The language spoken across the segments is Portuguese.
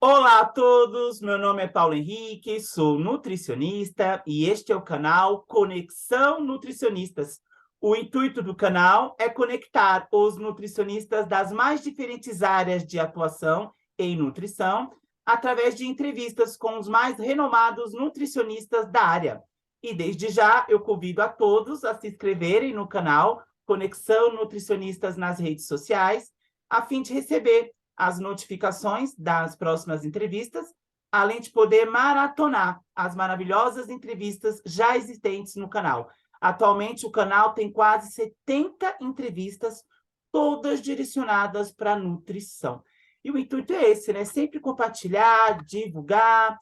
Olá a todos, meu nome é Paulo Henrique, sou nutricionista e este é o canal Conexão Nutricionistas. O intuito do canal é conectar os nutricionistas das mais diferentes áreas de atuação em nutrição através de entrevistas com os mais renomados nutricionistas da área. E desde já eu convido a todos a se inscreverem no canal Conexão Nutricionistas nas redes sociais, a fim de receber as notificações das próximas entrevistas, além de poder maratonar as maravilhosas entrevistas já existentes no canal. Atualmente, o canal tem quase 70 entrevistas, todas direcionadas para a nutrição. E o intuito é esse, né? Sempre compartilhar, divulgar.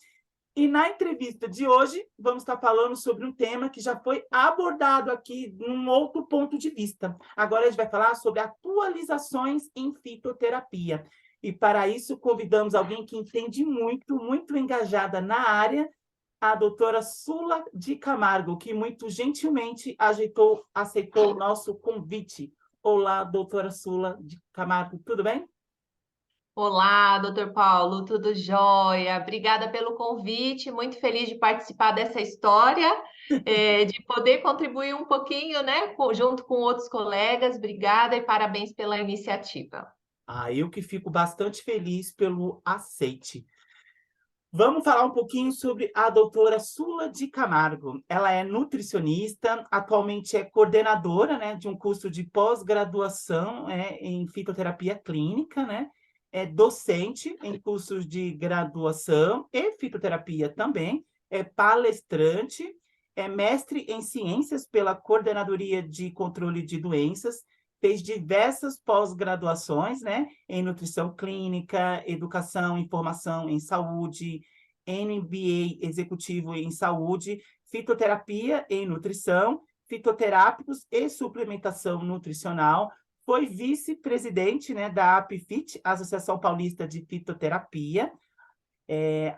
E na entrevista de hoje, vamos estar falando sobre um tema que já foi abordado aqui num outro ponto de vista. Agora a gente vai falar sobre atualizações em fitoterapia. E para isso, convidamos alguém que entende muito, muito engajada na área, a doutora Sula de Camargo, que muito gentilmente aceitou o nosso convite. Olá, doutora Sula de Camargo, tudo bem? Olá, doutor Paulo, tudo jóia? Obrigada pelo convite, muito feliz de participar dessa história, de poder contribuir um pouquinho, né, junto com outros colegas. Obrigada e parabéns pela iniciativa. Eu que fico bastante feliz pelo aceite. Vamos falar um pouquinho sobre a doutora Sula de Camargo. Ela é nutricionista, atualmente é coordenadora, né, de um curso de pós-graduação em fitoterapia clínica, né? É docente em cursos de graduação e fitoterapia também, é palestrante, é mestre em ciências pela Coordenadoria de Controle de Doenças, fez diversas pós-graduações, né, em nutrição clínica, educação e formação em saúde, MBA executivo em saúde, fitoterapia em nutrição, fitoterápicos e suplementação nutricional, foi vice-presidente, né, da APFIT, Associação Paulista de Fitoterapia,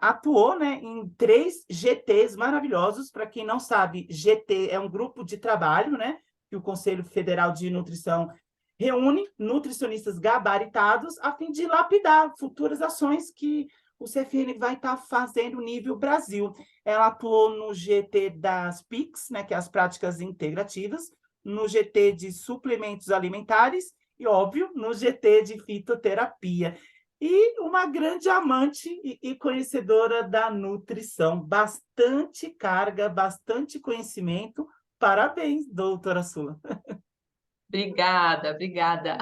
atuou, né, em 3 GTs maravilhosos. Para quem não sabe, GT é um grupo de trabalho, né, que o Conselho Federal de Nutrição reúne nutricionistas gabaritados a fim de lapidar futuras ações que o CFN vai estar fazendo nível Brasil. Ela atuou no GT das PICs, né, que é as práticas integrativas, no GT de suplementos alimentares e, óbvio, no GT de fitoterapia. E uma grande amante e conhecedora da nutrição. Bastante carga, bastante conhecimento. Parabéns, doutora Sula. Obrigada, obrigada.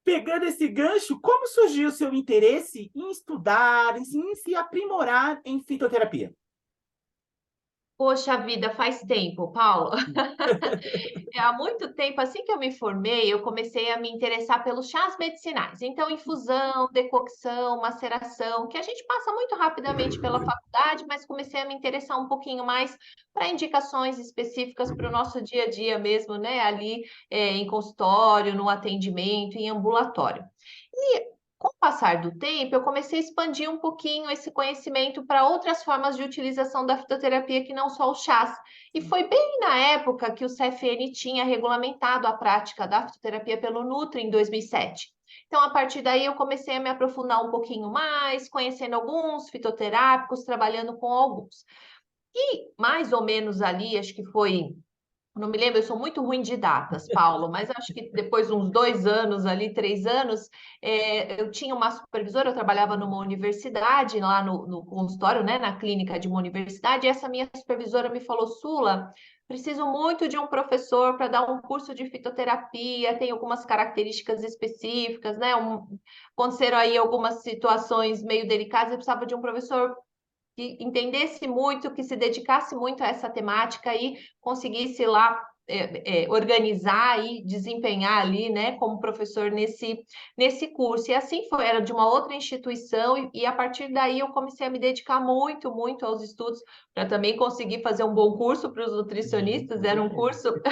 Pegando esse gancho, como surgiu o seu interesse em estudar, em se aprimorar em fitoterapia? Poxa vida, faz tempo, Paulo. Há muito tempo, assim que eu me formei, eu comecei a me interessar pelos chás medicinais. Então, infusão, decocção, maceração, que a gente passa muito rapidamente pela faculdade, mas comecei a me interessar um pouquinho mais para indicações específicas para o nosso dia a dia mesmo, né? Ali, em consultório, no atendimento, em ambulatório. E com o passar do tempo, eu comecei a expandir um pouquinho esse conhecimento para outras formas de utilização da fitoterapia que não só o chás. E foi bem na época que o CFN tinha regulamentado a prática da fitoterapia pelo Nutri em 2007. Então, a partir daí, eu comecei a me aprofundar um pouquinho mais, conhecendo alguns fitoterápicos, trabalhando com alguns. E mais ou menos ali, acho que foi, não me lembro, eu sou muito ruim de datas, Paulo, mas acho que depois de uns 2 anos ali, 3 anos, eu tinha uma supervisora, eu trabalhava numa universidade, lá no consultório, né, na clínica de uma universidade, e essa minha supervisora me falou: Sula, preciso muito de um professor para dar um curso de fitoterapia, tem algumas características específicas, né, aconteceram aí algumas situações meio delicadas, eu precisava de um professor que entendesse muito, que se dedicasse muito a essa temática e conseguisse lá organizar e desempenhar ali, né, como professor nesse curso. E assim foi, era de uma outra instituição, e a partir daí eu comecei a me dedicar muito, muito aos estudos, para também conseguir fazer um bom curso para os nutricionistas. Com Era um certeza. curso,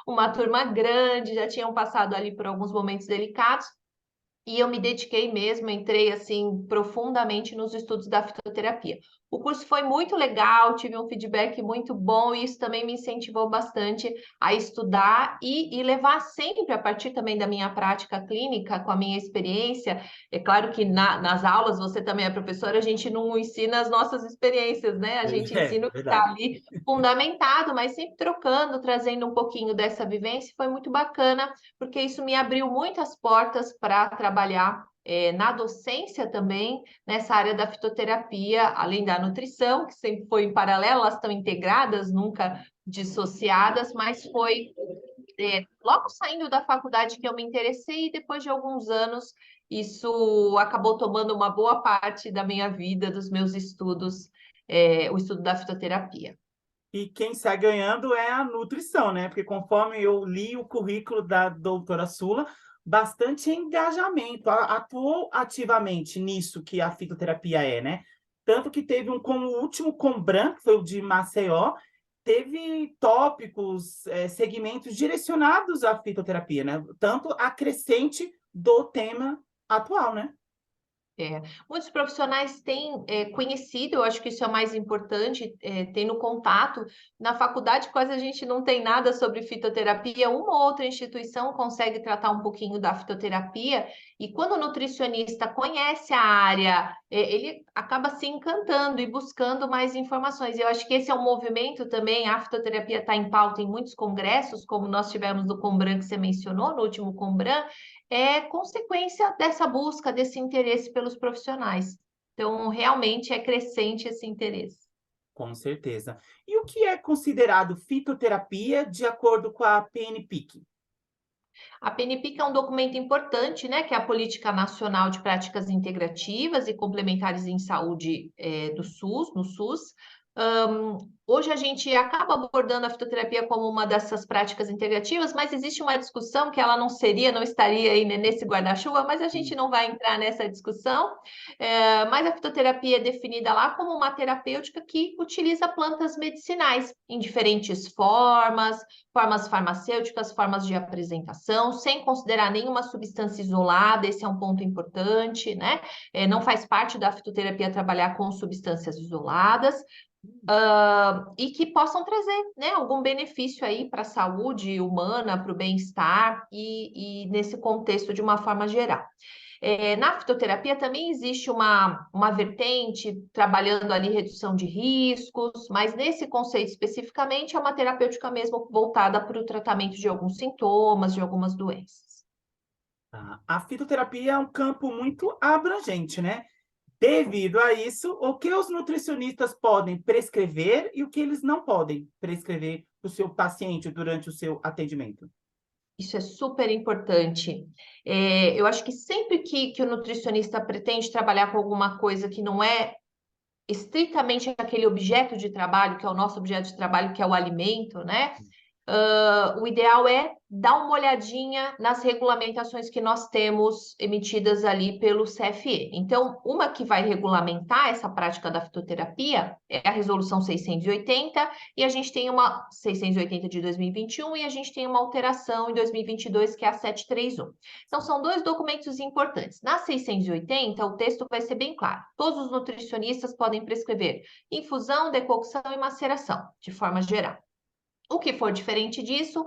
uma turma grande, já tinham passado ali por alguns momentos delicados, e eu me dediquei mesmo, entrei assim profundamente nos estudos da fitoterapia. O curso foi muito legal, tive um feedback muito bom e isso também me incentivou bastante a estudar e levar sempre, a partir também da minha prática clínica, com a minha experiência. É claro que nas aulas, você também é professora, a gente não ensina as nossas experiências, né? A gente É, ensina o que está verdade. ali fundamentado, mas sempre trocando, trazendo um pouquinho dessa vivência. Foi muito bacana, porque isso me abriu muitas portas para trabalhar na docência também, nessa área da fitoterapia, além da nutrição, que sempre foi em paralelo, elas estão integradas, nunca dissociadas, mas foi logo saindo da faculdade que eu me interessei, e depois de alguns anos, isso acabou tomando uma boa parte da minha vida, dos meus estudos, o estudo da fitoterapia. E quem sai ganhando é a nutrição, né? Porque conforme eu li o currículo da doutora Sula, bastante engajamento, atuou ativamente nisso que a fitoterapia é, né? Tanto que teve como o último Combran, que foi o de Maceió, teve tópicos, segmentos direcionados à fitoterapia, né? Tanto a crescente do tema atual, né? É, muitos profissionais têm conhecido, eu acho que isso é o mais importante, tendo contato. Na faculdade, quase a gente não tem nada sobre fitoterapia, uma ou outra instituição consegue tratar um pouquinho da fitoterapia, e quando o nutricionista conhece a área, ele acaba se encantando e buscando mais informações. Eu acho que esse é um movimento também, a fitoterapia está em pauta em muitos congressos, como nós tivemos no Combran, que você mencionou, no último Combran, é consequência dessa busca, desse interesse pelos profissionais. Então, realmente é crescente esse interesse. Com certeza. E o que é considerado fitoterapia de acordo com a PNPIC? A PNPIC é um documento importante, né, que é a Política Nacional de Práticas Integrativas e Complementares em Saúde do SUS, no SUS. Hoje a gente acaba abordando a fitoterapia como uma dessas práticas integrativas, mas existe uma discussão que ela não seria, não estaria aí né, nesse guarda-chuva, mas a gente não vai entrar nessa discussão. Mas a fitoterapia é definida lá como uma terapêutica que utiliza plantas medicinais em diferentes formas, formas farmacêuticas, formas de apresentação, sem considerar nenhuma substância isolada, esse é um ponto importante, né? Não faz parte da fitoterapia trabalhar com substâncias isoladas, e que possam trazer, né, algum benefício aí para a saúde humana, para o bem-estar e nesse contexto de uma forma geral. Na fitoterapia também existe uma vertente trabalhando ali redução de riscos, mas nesse conceito especificamente é uma terapêutica mesmo voltada para o tratamento de alguns sintomas, de algumas doenças. Tá? A fitoterapia é um campo muito abrangente, né? Devido a isso, o que os nutricionistas podem prescrever e o que eles não podem prescrever para o seu paciente durante o seu atendimento? Isso é super importante. Eu acho que sempre que o nutricionista pretende trabalhar com alguma coisa que não é estritamente aquele objeto de trabalho, que é o nosso objeto de trabalho, que é o alimento, né? O ideal é dar uma olhadinha nas regulamentações que nós temos emitidas ali pelo CFE. Então, uma que vai regulamentar essa prática da fitoterapia é a Resolução 680, e a gente tem uma 680 de 2021 e a gente tem uma alteração em 2022, que é a 731. Então, são dois documentos importantes. Na 680, o texto vai ser bem claro. Todos os nutricionistas podem prescrever infusão, decocção e maceração, de forma geral. O que for diferente disso,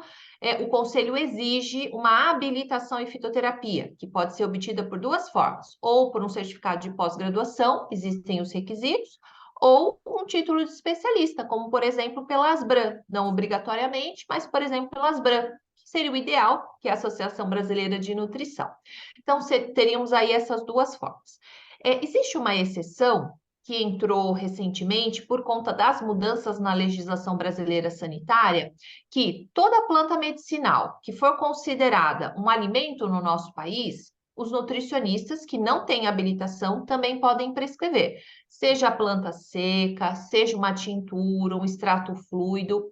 o Conselho exige uma habilitação em fitoterapia, que pode ser obtida por duas formas: ou por um certificado de pós-graduação, existem os requisitos, ou um título de especialista, como, por exemplo, pela Asbram, não obrigatoriamente, mas, por exemplo, pela Asbram, que seria o ideal, que é a Associação Brasileira de Nutrição. Então, teríamos aí essas duas formas. Existe uma exceção que entrou recentemente por conta das mudanças na legislação brasileira sanitária, que toda planta medicinal que for considerada um alimento no nosso país, os nutricionistas que não têm habilitação também podem prescrever, seja a planta seca, seja uma tintura, um extrato fluido,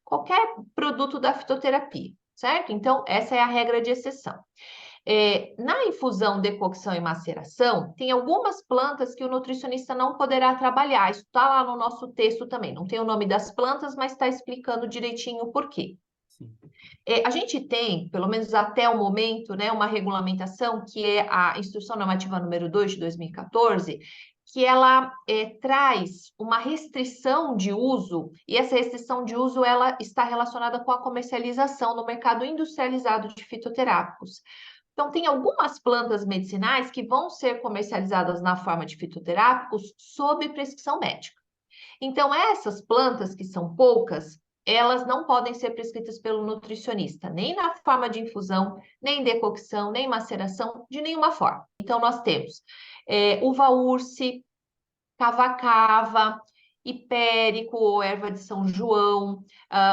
qualquer produto da fitoterapia, certo? Então, essa é a regra de exceção. Na infusão, decocção e maceração, tem algumas plantas que o nutricionista não poderá trabalhar. Isso está lá no nosso texto também. Não tem o nome das plantas, mas está explicando direitinho o porquê. Sim. A gente tem, pelo menos até o momento, né, uma regulamentação que é a Instrução Normativa número 2 de 2014, que ela traz uma restrição de uso, e essa restrição de uso ela está relacionada com a comercialização no mercado industrializado de fitoterápicos. Então, tem algumas plantas medicinais que vão ser comercializadas na forma de fitoterápicos sob prescrição médica. Então, essas plantas, que são poucas, elas não podem ser prescritas pelo nutricionista, nem na forma de infusão, nem decocção, nem maceração, de nenhuma forma. Então, nós temos uva-urse, cava-cava, hipérico ou erva de São João,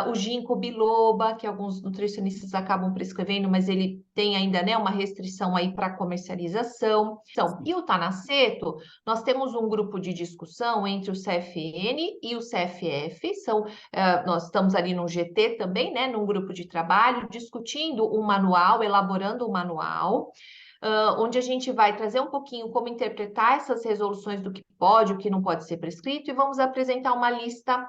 o ginkgo biloba, que alguns nutricionistas acabam prescrevendo, mas ele tem ainda, né, uma restrição aí para comercialização. Então, e o tanaceto, nós temos um grupo de discussão entre o CFN e o CFF, nós estamos ali no GT também, né, num grupo de trabalho, discutindo um manual, elaborando um manual, onde a gente vai trazer um pouquinho como interpretar essas resoluções do que pode, o que não pode ser prescrito, e vamos apresentar uma lista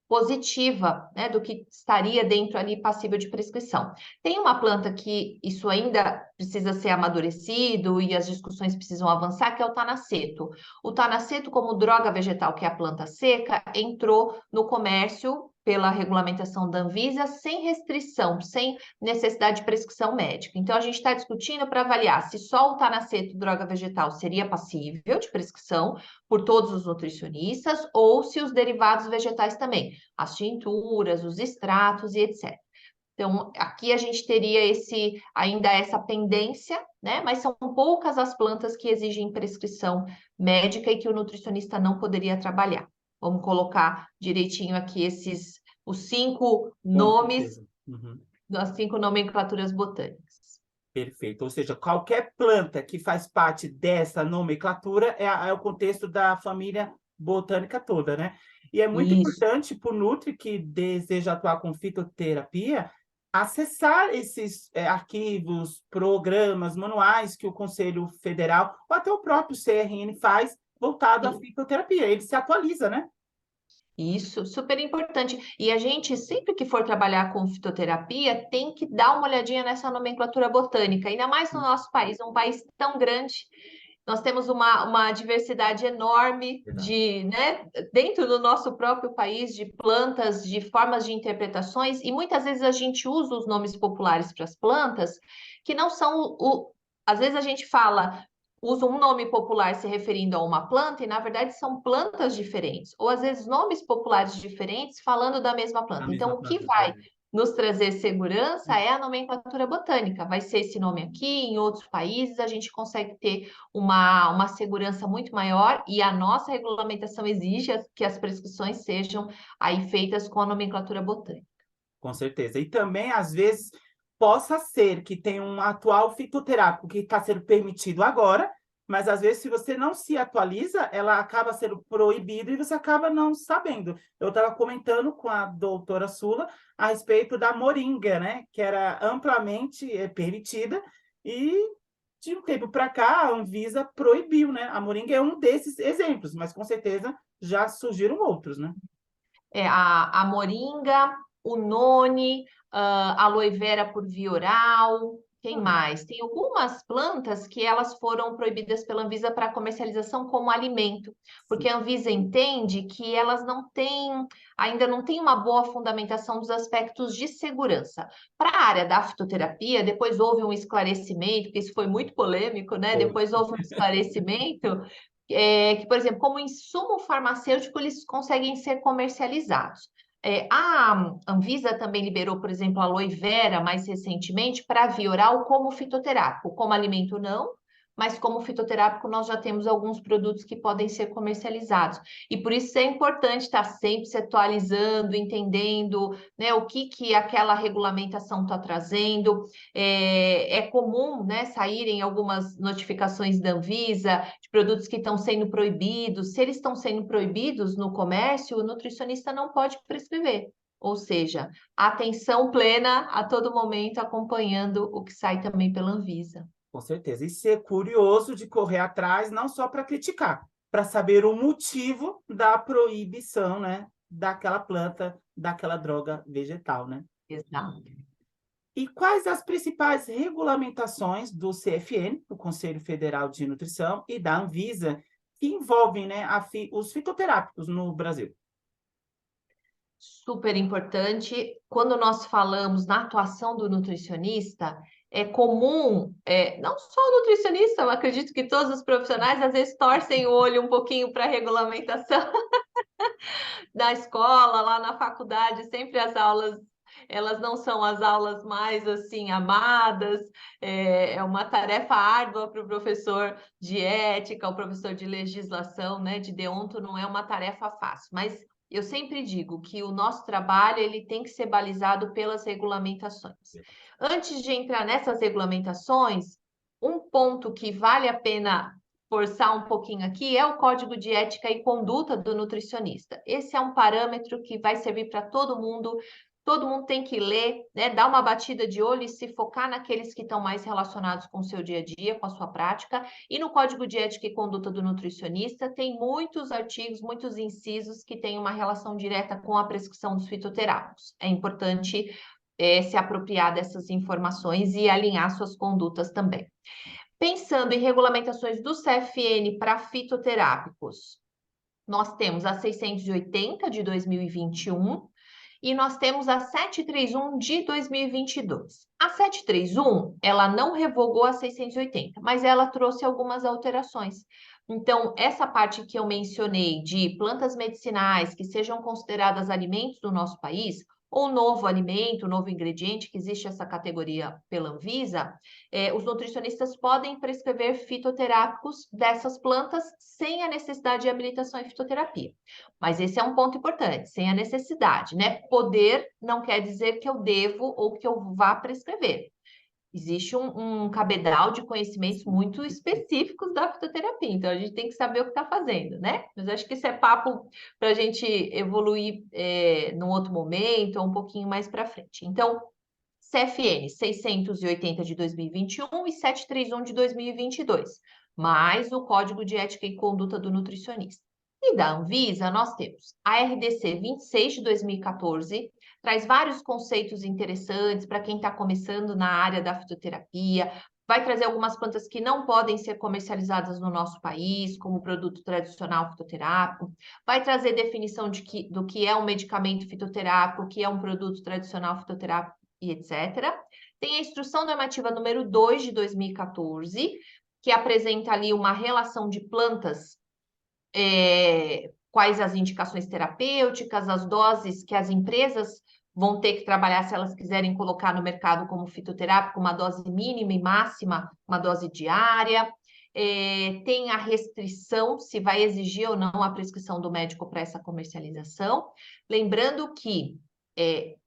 positiva, né, do que estaria dentro ali passível de prescrição. Tem uma planta que isso ainda precisa ser amadurecido e as discussões precisam avançar, que é o tanaceto. O tanaceto, como droga vegetal, que é a planta seca, entrou no comércio pela regulamentação da Anvisa sem restrição, sem necessidade de prescrição médica. Então, a gente está discutindo para avaliar se só o tanaceto, droga vegetal, seria passível de prescrição por todos os nutricionistas ou se os derivados vegetais também, as tinturas, os extratos e etc. Então, aqui a gente teria ainda essa pendência, né? Mas são poucas as plantas que exigem prescrição médica e que o nutricionista não poderia trabalhar. Vamos colocar direitinho aqui os 5 nomes, das 5 nomenclaturas botânicas. Perfeito. Ou seja, qualquer planta que faz parte dessa nomenclatura é o contexto da família botânica toda, né? E é muito importante para o Nutri que deseja atuar com fitoterapia acessar esses arquivos, programas, manuais que o Conselho Federal ou até o próprio CRN faz voltado à fitoterapia. Ele se atualiza, né? Isso, super importante. E a gente, sempre que for trabalhar com fitoterapia, tem que dar uma olhadinha nessa nomenclatura botânica, ainda mais no nosso país, um país tão grande. Nós temos uma diversidade enorme né, dentro do nosso próprio país, de plantas, de formas de interpretações, e muitas vezes a gente usa os nomes populares para as plantas, que não são às vezes a gente usa um nome popular se referindo a uma planta, e na verdade são plantas diferentes, ou às vezes nomes populares diferentes falando da mesma planta. Então, o que vai nos trazer segurança é a nomenclatura botânica. Vai ser esse nome aqui, em outros países a gente consegue ter uma segurança muito maior, e a nossa regulamentação exige que as prescrições sejam aí feitas com a nomenclatura botânica. Com certeza. E também, às vezes, possa ser que tenha um atual fitoterápico que está sendo permitido agora, mas às vezes, se você não se atualiza, ela acaba sendo proibida e você acaba não sabendo. Eu estava comentando com a doutora Sula a respeito da moringa, né? Que era amplamente permitida e de um tempo para cá a Anvisa proibiu, né? A moringa é um desses exemplos, mas com certeza já surgiram outros, né? A moringa, o noni, aloe vera por via oral, quem mais? Tem algumas plantas que elas foram proibidas pela Anvisa para comercialização como alimento, porque a Anvisa entende que elas ainda não têm uma boa fundamentação dos aspectos de segurança. Para a área da fitoterapia, depois houve um esclarecimento, porque isso foi muito polêmico, né? Depois houve um esclarecimento que, por exemplo, como insumo farmacêutico, eles conseguem ser comercializados. A Anvisa também liberou, por exemplo, a aloe vera mais recentemente para via oral como fitoterápico, como alimento não, mas como fitoterápico nós já temos alguns produtos que podem ser comercializados. E por isso é importante estar sempre se atualizando, entendendo, né, o que aquela regulamentação está trazendo. É comum, né, saírem algumas notificações da Anvisa de produtos que estão sendo proibidos. Se eles estão sendo proibidos no comércio, o nutricionista não pode prescrever. Ou seja, atenção plena a todo momento, acompanhando o que sai também pela Anvisa. Com certeza. E ser curioso de correr atrás, não só para criticar, para saber o motivo da proibição, né? Daquela planta, daquela droga vegetal, né? Exato. E quais as principais regulamentações do CFN, o Conselho Federal de Nutrição, e da Anvisa, que envolvem, né, os fitoterápicos no Brasil. Super importante. Quando nós falamos na atuação do nutricionista, é comum, não só o nutricionista, eu acredito que todos os profissionais às vezes torcem o olho um pouquinho para a regulamentação da escola, lá na faculdade, sempre as aulas, elas não são as aulas mais assim amadas, é uma tarefa árdua para o professor de ética, o professor de legislação, né, de deonto, não é uma tarefa fácil, mas eu sempre digo que o nosso trabalho ele tem que ser balizado pelas regulamentações. Antes de entrar nessas regulamentações, um ponto que vale a pena forçar um pouquinho aqui é o Código de Ética e Conduta do Nutricionista. Esse é um parâmetro que vai servir para todo mundo tem que ler, né, dar uma batida de olho e se focar naqueles que estão mais relacionados com o seu dia a dia, com a sua prática. E no Código de Ética e Conduta do Nutricionista tem muitos artigos, muitos incisos que têm uma relação direta com a prescrição dos fitoterápicos. É importante se apropriar dessas informações e alinhar suas condutas também. Pensando em regulamentações do CFN para fitoterápicos, nós temos a 680 de 2021 e nós temos a 731 de 2022. A 731, ela não revogou a 680, mas ela trouxe algumas alterações. Então, essa parte que eu mencionei de plantas medicinais que sejam consideradas alimentos do nosso país, ou novo alimento, novo ingrediente, que existe essa categoria pela Anvisa, os nutricionistas podem prescrever fitoterápicos dessas plantas sem a necessidade de habilitação em fitoterapia. Mas esse é um ponto importante, sem a necessidade, né? Poder não quer dizer que eu devo ou que eu vá prescrever. Existe um cabedal de conhecimentos muito específicos da fitoterapia, então a gente tem que saber o que está fazendo, né? Mas acho que isso é papo para a gente evoluir num outro momento ou um pouquinho mais para frente. Então, CFN 680 de 2021 e 731 de 2022, mais o Código de Ética e Conduta do Nutricionista. E da Anvisa, nós temos a RDC 26 de 2014, traz vários conceitos interessantes para quem está começando na área da fitoterapia, vai trazer algumas plantas que não podem ser comercializadas no nosso país, como produto tradicional fitoterápico, vai trazer definição do que é um medicamento fitoterápico, o que é um produto tradicional fitoterápico e etc. Tem a Instrução Normativa número 2 de 2014, que apresenta ali uma relação de plantas, quais as indicações terapêuticas, as doses que as empresas vão ter que trabalhar se elas quiserem colocar no mercado como fitoterápico, uma dose mínima e máxima, uma dose diária. Tem a restrição, se vai exigir ou não a prescrição do médico para essa comercialização. Lembrando que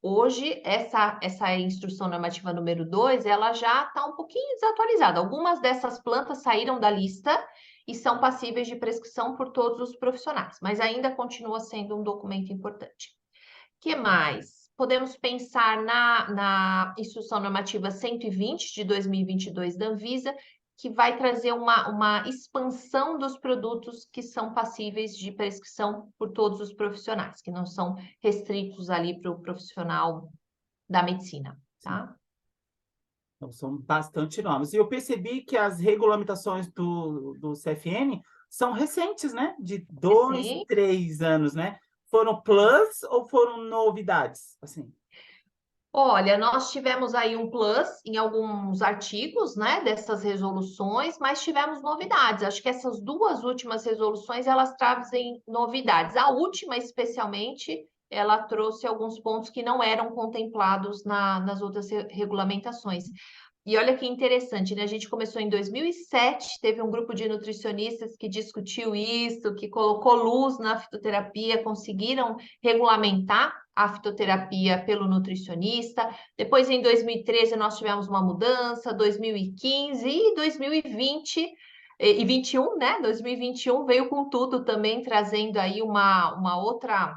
hoje essa instrução normativa número 2, ela já está um pouquinho desatualizada. Algumas dessas plantas saíram da lista e são passíveis de prescrição por todos os profissionais, mas ainda continua sendo um documento importante. O que mais? Podemos pensar na Instrução Normativa 120 de 2022 da Anvisa, que vai trazer uma expansão dos produtos que são passíveis de prescrição por todos os profissionais, que não são restritos ali para o profissional da medicina, tá? Então, são bastante novos. E eu percebi que as regulamentações do CFN são recentes, né? De 2, Sim. 3 anos, né? Foram plus ou foram novidades? Assim. Olha, nós tivemos aí um plus em alguns artigos, né, dessas resoluções, mas tivemos novidades. Acho que essas duas últimas resoluções, elas trazem novidades. A última, especialmente, ela trouxe alguns pontos que não eram contemplados nas outras regulamentações. E olha que interessante, né? A gente começou em 2007, teve um grupo de nutricionistas que discutiu isso, que colocou luz na fitoterapia, conseguiram regulamentar a fitoterapia pelo nutricionista. Depois, em 2013, nós tivemos uma mudança, 2015 e 2020 e 21, né? 2021 veio com tudo também, trazendo aí uma outra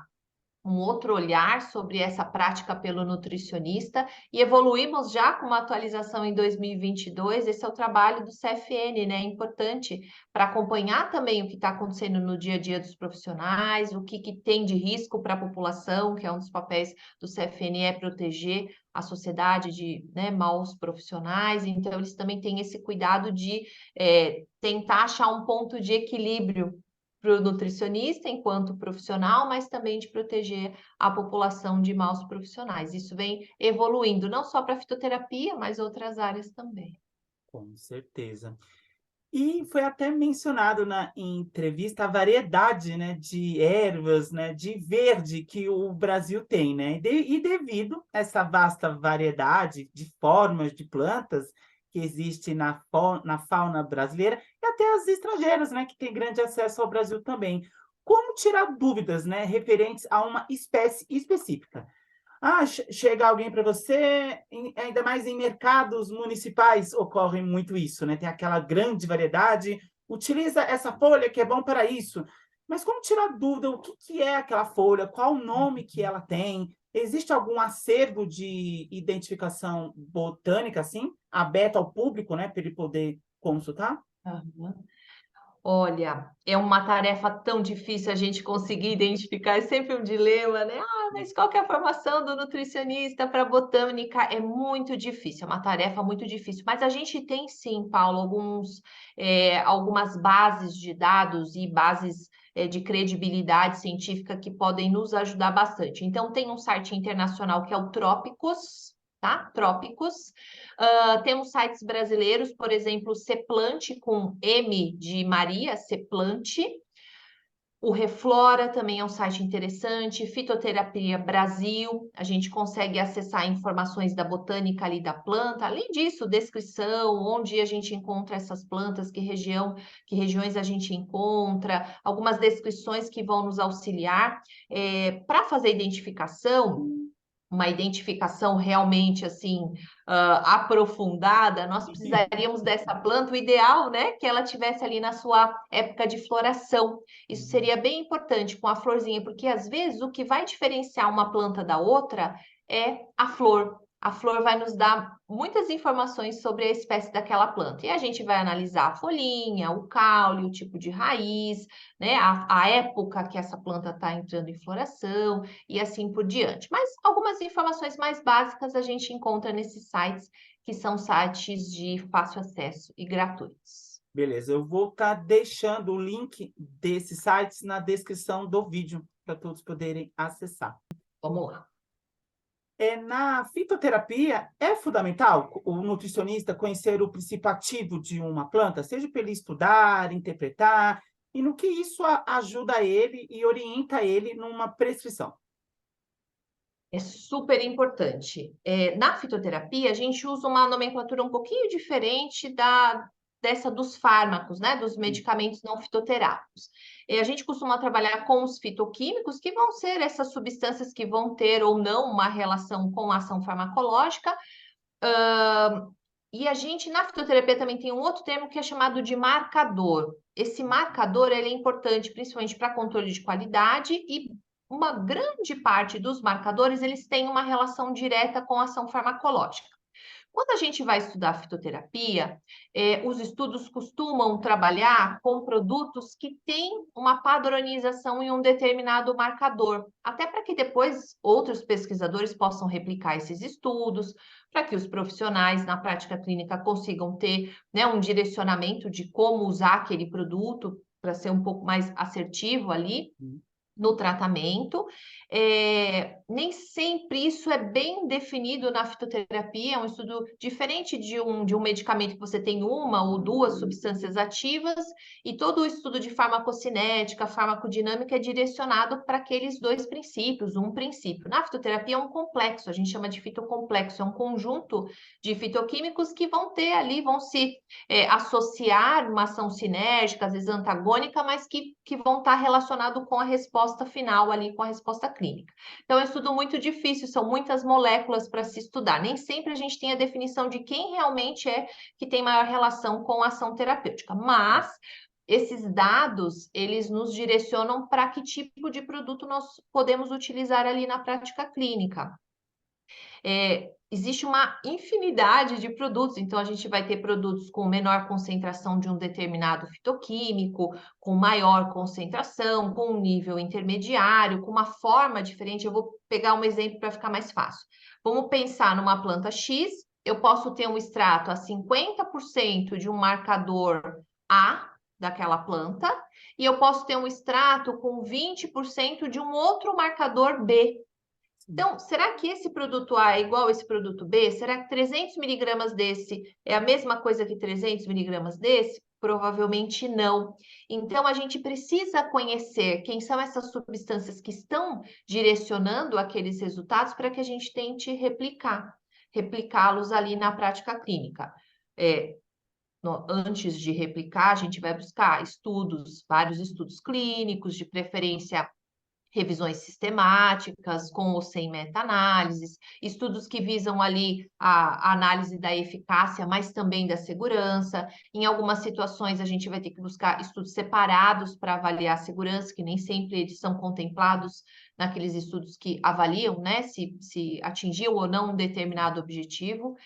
um outro olhar sobre essa prática pelo nutricionista e evoluímos já com uma atualização em 2022. Esse é o trabalho do CFN, né? É importante para acompanhar também o que está acontecendo no dia a dia dos profissionais, o que tem de risco para a população, que é um dos papéis do CFN, é proteger a sociedade de, né, maus profissionais. Então, eles também têm esse cuidado de tentar achar um ponto de equilíbrio para o nutricionista enquanto profissional, mas também de proteger a população de maus profissionais. Isso vem evoluindo, não só para a fitoterapia, mas outras áreas também. Com certeza. E foi até mencionado na entrevista a variedade, né, de ervas, né, de verde que o Brasil tem, né? E devido a essa vasta variedade de formas de plantas que existe na fauna brasileira e até as estrangeiras, né, que têm grande acesso ao Brasil também. Como tirar dúvidas, né, referentes a uma espécie específica? Ah, chega alguém para você, ainda mais em mercados municipais ocorre muito isso, né? Tem aquela grande variedade, utiliza essa folha que é bom para isso. Mas como tirar dúvida, o que é aquela folha, qual o nome que ela tem? Existe algum acervo de identificação botânica, assim, aberto ao público, né, para ele poder consultar? Aham. Olha, é uma tarefa tão difícil a gente conseguir identificar, é sempre um dilema, né? Ah, mas qual que é a formação do nutricionista para botânica? É muito difícil, é uma tarefa muito difícil. Mas a gente tem sim, Paulo, algumas bases de dados e bases de credibilidade científica que podem nos ajudar bastante. Então, tem um site internacional que é o Trópicos, tá? Trópicos. Temos sites brasileiros, por exemplo, Seplante com M de Maria, Seplante. O Reflora também é um site interessante. Fitoterapia Brasil, a gente consegue acessar informações da botânica ali da planta. Além disso, descrição, onde a gente encontra essas plantas, que regiões a gente encontra, algumas descrições que vão nos auxiliar. Para fazer identificação, uma identificação realmente assim aprofundada, nós precisaríamos dessa planta, o ideal, né, que ela tivesse ali na sua época de floração. Isso seria bem importante com a florzinha, porque às vezes o que vai diferenciar uma planta da outra é a flor. A flor vai nos dar muitas informações sobre a espécie daquela planta. E a gente vai analisar a folhinha, o caule, o tipo de raiz, né, a época que essa planta está entrando em floração e assim por diante. Mas algumas informações mais básicas a gente encontra nesses sites, que são sites de fácil acesso e gratuitos. Beleza, eu vou estar deixando o link desses sites na descrição do vídeo para todos poderem acessar. Vamos lá. Na fitoterapia, é fundamental o nutricionista conhecer o princípio ativo de uma planta, seja para ele estudar, interpretar, e no que isso ajuda ele e orienta ele numa prescrição. É super importante. Na fitoterapia, a gente usa uma nomenclatura um pouquinho diferente dessa dos fármacos, né? Dos medicamentos não fitoterápicos. A gente costuma trabalhar com os fitoquímicos, que vão ser essas substâncias que vão ter ou não uma relação com a ação farmacológica. E a gente, na fitoterapia, também tem um outro termo que é chamado de marcador. Esse marcador ele é importante principalmente para controle de qualidade e uma grande parte dos marcadores eles têm uma relação direta com a ação farmacológica. Quando a gente vai estudar fitoterapia, os estudos costumam trabalhar com produtos que têm uma padronização em um determinado marcador, até para que depois outros pesquisadores possam replicar esses estudos, para que os profissionais na prática clínica consigam ter, né, um direcionamento de como usar aquele produto para ser um pouco mais assertivo ali no tratamento. Nem sempre isso é bem definido na fitoterapia, é um estudo diferente de um medicamento que você tem uma ou duas substâncias ativas, e todo o estudo de farmacocinética, farmacodinâmica é direcionado para aqueles dois princípios, um princípio. Na fitoterapia é um complexo, a gente chama de fitocomplexo, é um conjunto de fitoquímicos que vão ter ali, vão se associar uma ação sinérgica, às vezes antagônica, mas que vão estar relacionados com a resposta final ali, com a resposta clínica. Então, é um estudo muito difícil, são muitas moléculas para se estudar. Nem sempre a gente tem a definição de quem realmente é que tem maior relação com a ação terapêutica, mas esses dados, eles nos direcionam para que tipo de produto nós podemos utilizar ali na prática clínica. Existe uma infinidade de produtos, então a gente vai ter produtos com menor concentração de um determinado fitoquímico, com maior concentração, com um nível intermediário, com uma forma diferente. Eu vou pegar um exemplo para ficar mais fácil. Vamos pensar numa planta X, eu posso ter um extrato a 50% de um marcador A daquela planta, e eu posso ter um extrato com 20% de um outro marcador B. Então, será que esse produto A é igual a esse produto B? Será que 300 miligramas desse é a mesma coisa que 300 miligramas desse? Provavelmente não. Então, a gente precisa conhecer quem são essas substâncias que estão direcionando aqueles resultados para que a gente tente replicá-los ali na prática clínica. Antes de replicar, a gente vai buscar estudos, vários estudos clínicos, de preferência revisões sistemáticas, com ou sem meta-análises, estudos que visam ali a análise da eficácia, mas também da segurança. Em algumas situações, a gente vai ter que buscar estudos separados para avaliar a segurança, que nem sempre eles são contemplados naqueles estudos que avaliam, né, se atingiu ou não um determinado objetivo.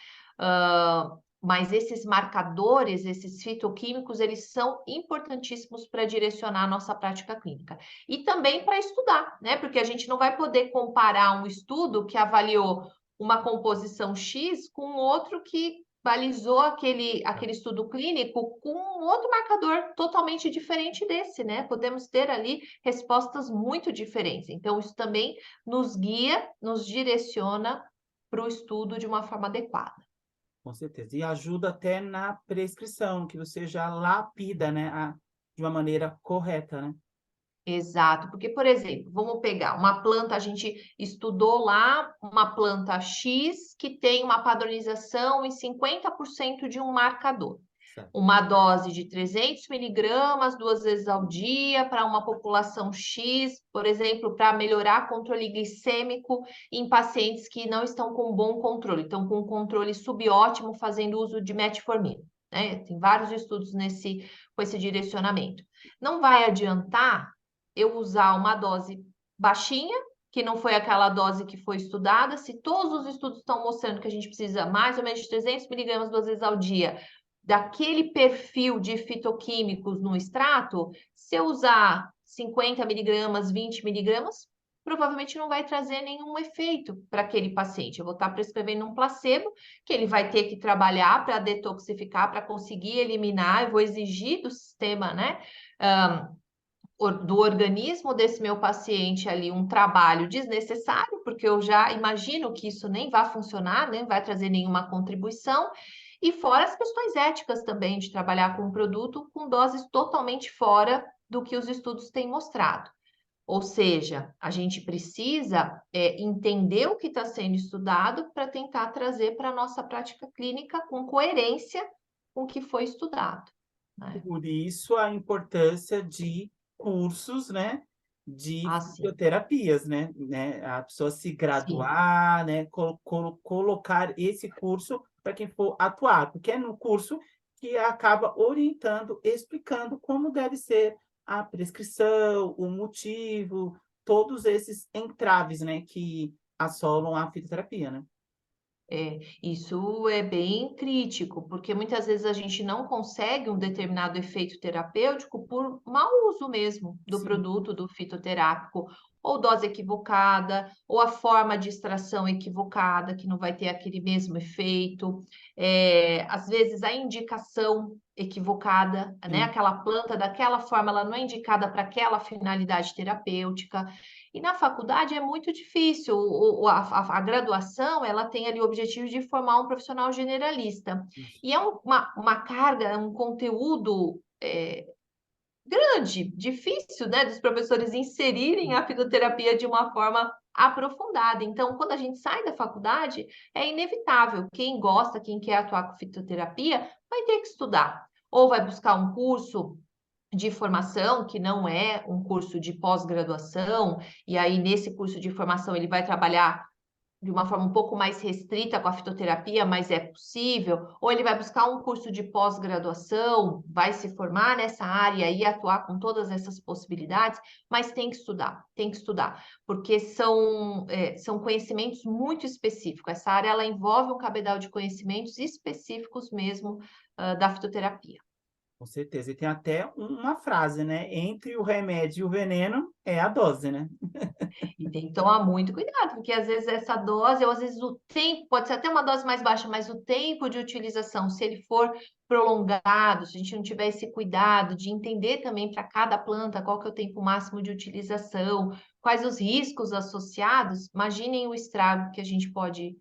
Mas esses marcadores, esses fitoquímicos, eles são importantíssimos para direcionar a nossa prática clínica. E também para estudar, né? Porque a gente não vai poder comparar um estudo que avaliou uma composição X com outro que balizou aquele estudo clínico com um outro marcador totalmente diferente desse, né? Podemos ter ali respostas muito diferentes. Então, isso também nos guia, nos direciona para o estudo de uma forma adequada. Com certeza. E ajuda até na prescrição, que você já lapida, né, de uma maneira correta, né? Exato, porque, por exemplo, vamos pegar uma planta, a gente estudou lá uma planta X que tem uma padronização em 50% de um marcador. Certo. Uma dose de 300 miligramas 2 vezes ao dia para uma população X, por exemplo, para melhorar controle glicêmico em pacientes que não estão com bom controle, estão com controle subótimo fazendo uso de metformina, né? Tem vários estudos com esse direcionamento. Não vai adiantar eu usar uma dose baixinha, que não foi aquela dose que foi estudada, se todos os estudos estão mostrando que a gente precisa mais ou menos de 300 miligramas 2 vezes ao dia, daquele perfil de fitoquímicos no extrato, se eu usar 50 miligramas, 20 miligramas, provavelmente não vai trazer nenhum efeito para aquele paciente. Eu vou estar prescrevendo um placebo, que ele vai ter que trabalhar para detoxificar, para conseguir eliminar, eu vou exigir do sistema, né? Do organismo desse meu paciente ali um trabalho desnecessário, porque eu já imagino que isso nem vai funcionar, nem vai trazer nenhuma contribuição, e fora as questões éticas também de trabalhar com um produto com doses totalmente fora do que os estudos têm mostrado. Ou seja, a gente precisa entender o que está sendo estudado para tentar trazer para a nossa prática clínica com coerência com o que foi estudado, né? Por isso a importância de cursos, né, de Sim. fisioterapias, né, a pessoa se Sim. graduar, né, colocar esse curso para quem for atuar, porque é no curso que acaba orientando, explicando como deve ser a prescrição, o motivo, todos esses entraves, né, que assolam a fitoterapia, né. Isso é bem crítico, porque muitas vezes a gente não consegue um determinado efeito terapêutico por mau uso mesmo do Sim, produto, do fitoterápico, ou dose equivocada, ou a forma de extração equivocada, que não vai ter aquele mesmo efeito. Às vezes a indicação equivocada, né? sim. Aquela planta daquela forma, ela não é indicada para aquela finalidade terapêutica. E na faculdade é muito difícil. A graduação, ela tem ali o objetivo de formar um profissional generalista. Isso. E é uma carga, um conteúdo grande, difícil, né, dos professores inserirem a fitoterapia de uma forma aprofundada. Então, quando a gente sai da faculdade, é inevitável. Quem gosta, quem quer atuar com fitoterapia, vai ter que estudar. Ou vai buscar um curso de formação, que não é um curso de pós-graduação, e aí nesse curso de formação ele vai trabalhar de uma forma um pouco mais restrita com a fitoterapia, mas é possível, ou ele vai buscar um curso de pós-graduação, vai se formar nessa área e atuar com todas essas possibilidades, mas tem que estudar, porque são conhecimentos muito específicos. Essa área, ela envolve um cabedal de conhecimentos específicos mesmo, da fitoterapia. Com certeza. E tem até uma frase, né? Entre o remédio e o veneno é a dose, né? E tem que tomar muito cuidado, porque às vezes essa dose, ou às vezes o tempo, pode ser até uma dose mais baixa, mas o tempo de utilização, se ele for prolongado, se a gente não tiver esse cuidado de entender também para cada planta qual que é o tempo máximo de utilização, quais os riscos associados, imaginem o estrago que a gente pode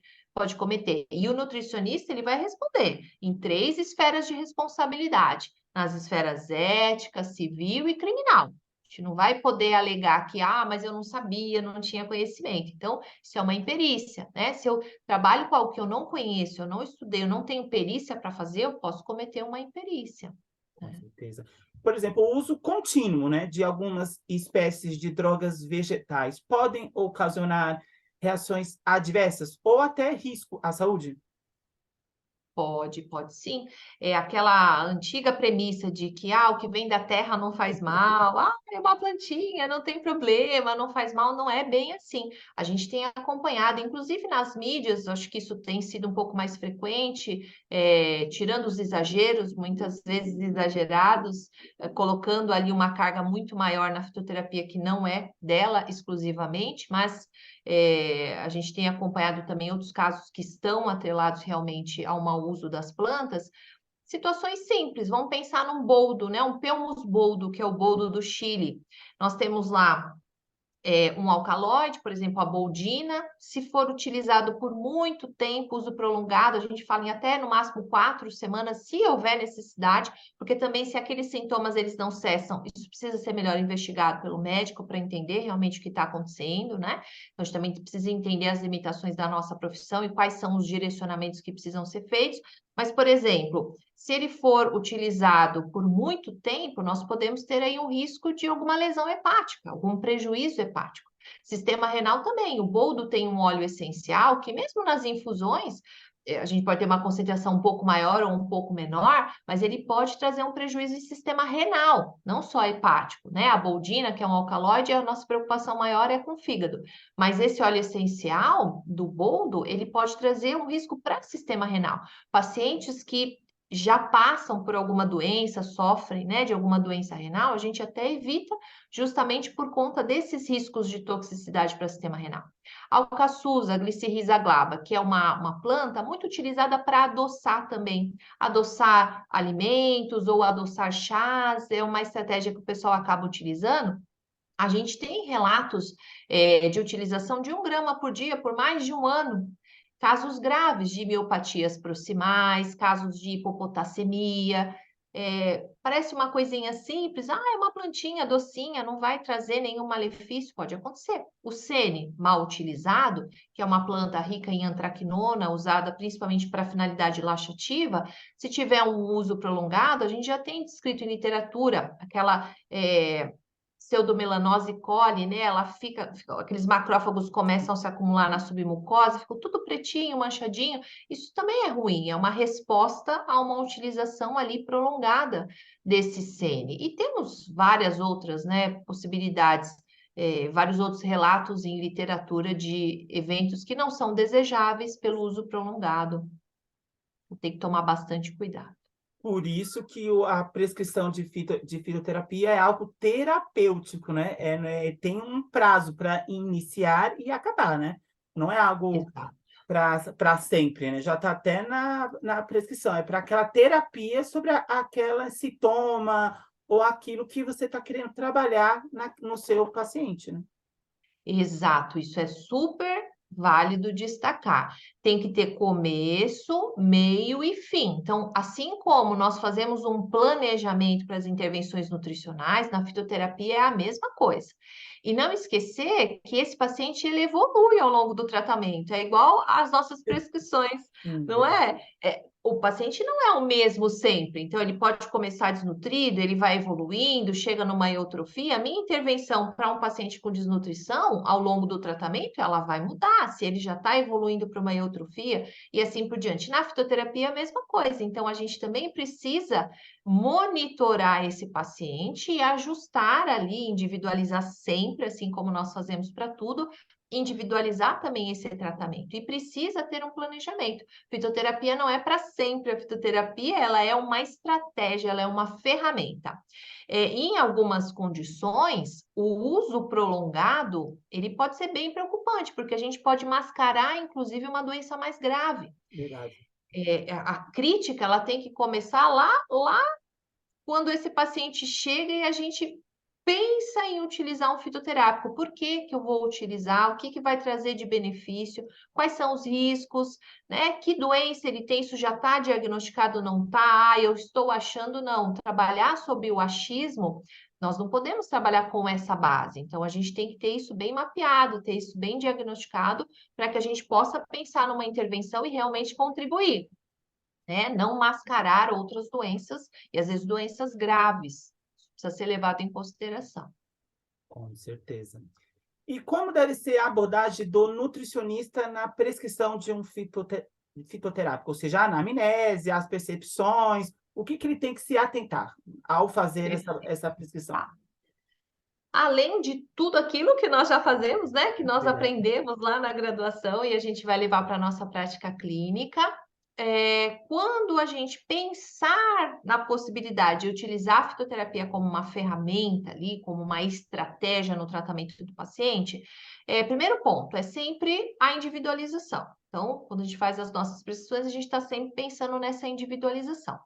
cometer. E o nutricionista, ele vai responder em 3 esferas de responsabilidade, nas esferas ética, civil e criminal. A gente não vai poder alegar que, mas eu não sabia, não tinha conhecimento. Então, isso é uma imperícia, né? Se eu trabalho com algo que eu não conheço, eu não estudei, eu não tenho perícia para fazer, eu posso cometer uma imperícia, Com né? certeza. Por exemplo, o uso contínuo, né, de algumas espécies de drogas vegetais podem ocasionar reações adversas ou até risco à saúde? Pode sim. É aquela antiga premissa de que o que vem da terra não faz mal, é uma plantinha, não tem problema, não faz mal, não é bem assim. A gente tem acompanhado, inclusive nas mídias, acho que isso tem sido um pouco mais frequente, tirando os exageros, muitas vezes exagerados, colocando ali uma carga muito maior na fitoterapia que não é dela exclusivamente, mas a gente tem acompanhado também outros casos que estão atrelados realmente ao mau uso das plantas. Situações simples, vamos pensar num boldo, né? Um Pelmus boldo, que é o boldo do Chile. Nós temos lá um alcaloide, por exemplo, a boldina. Se for utilizado por muito tempo, uso prolongado, a gente fala em até no máximo 4 semanas, se houver necessidade, porque também se aqueles sintomas eles não cessam, isso precisa ser melhor investigado pelo médico para entender realmente o que está acontecendo, né? Então, a gente também precisa entender as limitações da nossa profissão e quais são os direcionamentos que precisam ser feitos. Mas, por exemplo, se ele for utilizado por muito tempo, nós podemos ter aí um risco de alguma lesão hepática, algum prejuízo hepático. Sistema renal também, o boldo tem um óleo essencial que mesmo nas infusões, a gente pode ter uma concentração um pouco maior ou um pouco menor, mas ele pode trazer um prejuízo em sistema renal, não só hepático, né? A boldina, que é um alcaloide, a nossa preocupação maior é com o fígado. Mas esse óleo essencial do boldo, ele pode trazer um risco para o sistema renal. Pacientes que já passam por alguma doença, sofrem, né, de alguma doença renal, a gente até evita justamente por conta desses riscos de toxicidade para o sistema renal. A alcaçuza, glicirrhiza glaba, que é uma planta muito utilizada para adoçar também, adoçar alimentos ou adoçar chás, é uma estratégia que o pessoal acaba utilizando. A gente tem relatos de utilização de 1 grama por dia por mais de um ano. Casos graves de miopatias proximais, casos de hipopotassemia. Parece uma coisinha simples, é uma plantinha docinha, não vai trazer nenhum malefício, pode acontecer. O sene, mal utilizado, que é uma planta rica em antraquinona, usada principalmente para finalidade laxativa, se tiver um uso prolongado, a gente já tem descrito em literatura aquela pseudomelanose coli, né? Ela aqueles macrófagos começam a se acumular na submucosa, ficou tudo pretinho, manchadinho. Isso também é ruim, é uma resposta a uma utilização ali prolongada desse sene. E temos várias outras, né, possibilidades, vários outros relatos em literatura de eventos que não são desejáveis pelo uso prolongado. Tem que tomar bastante cuidado. Por isso que a prescrição de fitoterapia é algo terapêutico, né? Tem um prazo para iniciar e acabar, né? Não é algo Exato. para sempre, né? Já está até na prescrição, é para aquela terapia sobre aquele sintoma ou aquilo que você está querendo trabalhar no seu paciente, né? Exato, isso é super válido destacar. Tem que ter começo, meio e fim. Então, assim como nós fazemos um planejamento para as intervenções nutricionais, na fitoterapia é a mesma coisa. E não esquecer que esse paciente ele evolui ao longo do tratamento, é igual às nossas prescrições, não Verdade. é? o paciente não é o mesmo sempre, então ele pode começar desnutrido, ele vai evoluindo, chega numa eutrofia. A minha intervenção para um paciente com desnutrição, ao longo do tratamento, ela vai mudar, se ele já está evoluindo para uma eutrofia e assim por diante. Na fitoterapia, a mesma coisa. Então, a gente também precisa monitorar esse paciente e ajustar ali, individualizar sempre, assim como nós fazemos para tudo, individualizar também esse tratamento. E precisa ter um planejamento. Fitoterapia não é para sempre. A fitoterapia, ela é uma estratégia, ela é uma ferramenta. Em algumas condições, o uso prolongado, ele pode ser bem preocupante, porque a gente pode mascarar, inclusive, uma doença mais grave. Verdade. A crítica, ela tem que começar lá quando esse paciente chega e a gente pensa em utilizar um fitoterápico. Por que que eu vou utilizar? O que que vai trazer de benefício? Quais são os riscos? Né? Que doença ele tem? Isso já está diagnosticado ou não está? Ah, eu estou achando, não. Trabalhar sobre o achismo, nós não podemos trabalhar com essa base. Então, a gente tem que ter isso bem mapeado, ter isso bem diagnosticado, para que a gente possa pensar numa intervenção e realmente contribuir, né? Não mascarar outras doenças, e às vezes doenças graves. Isso precisa ser levado em consideração. Com certeza. E como deve ser a abordagem do nutricionista na prescrição de um fitoterápico? Ou seja, a anamnese, as percepções, o que que ele tem que se atentar ao fazer essa prescrição? Além de tudo aquilo que nós já fazemos, né? Que nós Verdade. aprendemos lá na graduação e a gente vai levar para a nossa prática clínica. Quando a gente pensar na possibilidade de utilizar a fitoterapia como uma ferramenta ali, como uma estratégia no tratamento do paciente, primeiro ponto é sempre a individualização. Então, quando a gente faz as nossas prescrições, a gente está sempre pensando nessa individualização.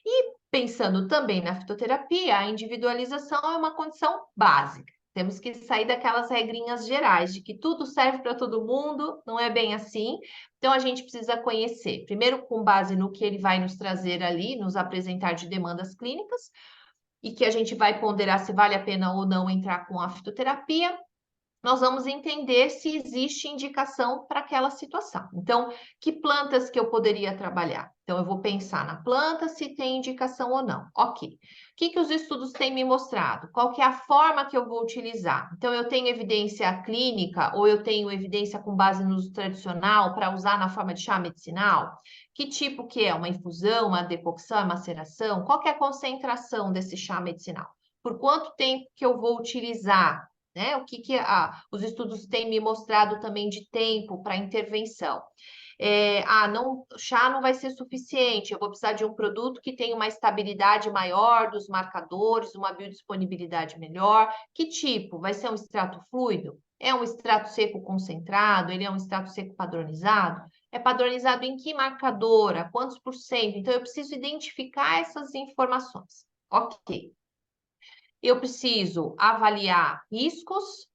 E pensando também na fitoterapia, a individualização é uma condição básica. Temos que sair daquelas regrinhas gerais de que tudo serve para todo mundo, não é bem assim. Então, a gente precisa conhecer, primeiro com base no que ele vai nos trazer ali, nos apresentar de demandas clínicas, e que a gente vai ponderar se vale a pena ou não entrar com a fitoterapia. Nós vamos entender se existe indicação para aquela situação. Então, que plantas que eu poderia trabalhar? Então, eu vou pensar na planta, se tem indicação ou não. Ok. O que que os estudos têm me mostrado? Qual que é a forma que eu vou utilizar? Então, eu tenho evidência clínica ou eu tenho evidência com base no uso tradicional para usar na forma de chá medicinal? Que tipo que é? Uma infusão, uma decocção, uma maceração? Qual que é a concentração desse chá medicinal? Por quanto tempo que eu vou utilizar? Né? O que os estudos têm me mostrado também de tempo para intervenção? Chá não vai ser suficiente, eu vou precisar de um produto que tenha uma estabilidade maior dos marcadores, uma biodisponibilidade melhor. Que tipo? Vai ser um extrato fluido? É um extrato seco concentrado? Ele é um extrato seco padronizado? É padronizado em que marcadora? Quantos por cento? Então, eu preciso identificar essas informações. Ok. Eu preciso avaliar riscos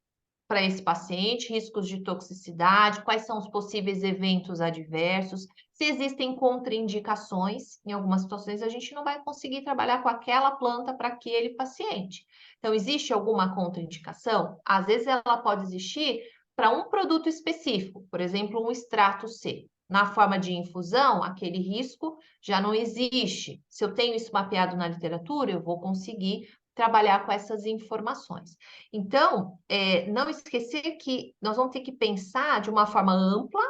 para esse paciente, riscos de toxicidade, quais são os possíveis eventos adversos, se existem contraindicações. Em algumas situações, a gente não vai conseguir trabalhar com aquela planta para aquele paciente. Então, existe alguma contraindicação? Às vezes, ela pode existir para um produto específico, por exemplo, um extrato C. Na forma de infusão, aquele risco já não existe. Se eu tenho isso mapeado na literatura, eu vou conseguir trabalhar com essas informações. Então, não esquecer que nós vamos ter que pensar de uma forma ampla,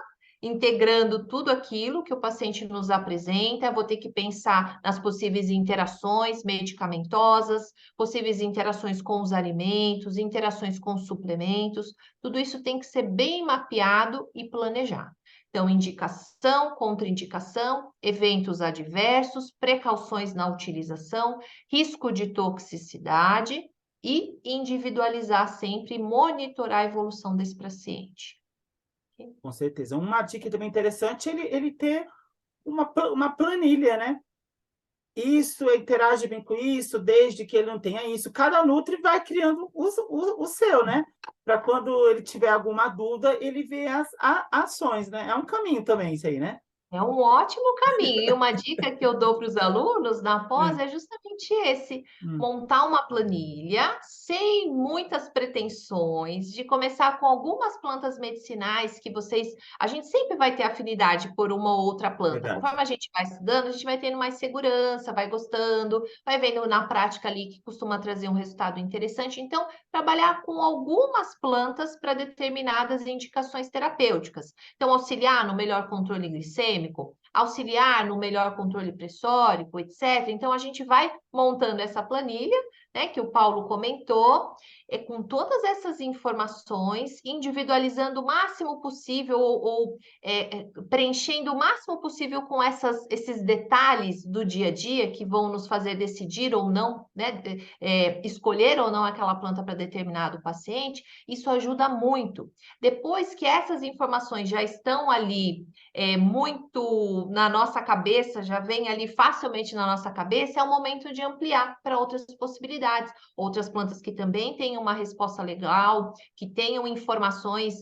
integrando tudo aquilo que o paciente nos apresenta. Vou ter que pensar nas possíveis interações medicamentosas, possíveis interações com os alimentos, interações com os suplementos. Tudo isso tem que ser bem mapeado e planejado. Então, indicação, contraindicação, eventos adversos, precauções na utilização, risco de toxicidade e individualizar sempre, monitorar a evolução desse paciente. Com certeza. Uma dica também interessante é ele ter uma planilha, né? Isso interage bem com isso, desde que ele não tenha isso. Cada nutri vai criando o seu, né? Para quando ele tiver alguma dúvida, ele ver as ações, né? É um caminho também isso aí, né? É um ótimo caminho. E uma dica que eu dou para os alunos na pós Hum, é justamente esse: hum, montar uma planilha sem muitas pretensões, de começar com algumas plantas medicinais que vocês. A gente sempre vai ter afinidade por uma ou outra planta. verdade. Conforme a gente vai estudando, a gente vai tendo mais segurança, vai gostando, vai vendo na prática ali que costuma trazer um resultado interessante. Então, trabalhar com algumas plantas para determinadas indicações terapêuticas. Então, auxiliar no melhor controle glicêmico, auxiliar no melhor controle pressórico, etc. Então, a gente vai montando essa planilha, né, que o Paulo comentou, com todas essas informações, individualizando o máximo possível preenchendo o máximo possível com esses detalhes do dia a dia que vão nos fazer decidir ou não, né, escolher ou não aquela planta para determinado paciente. Isso ajuda muito. Depois que essas informações já estão ali muito na nossa cabeça, já vem ali facilmente na nossa cabeça, é o momento de ampliar para outras possibilidades, outras plantas que também tenham uma resposta legal, que tenham informações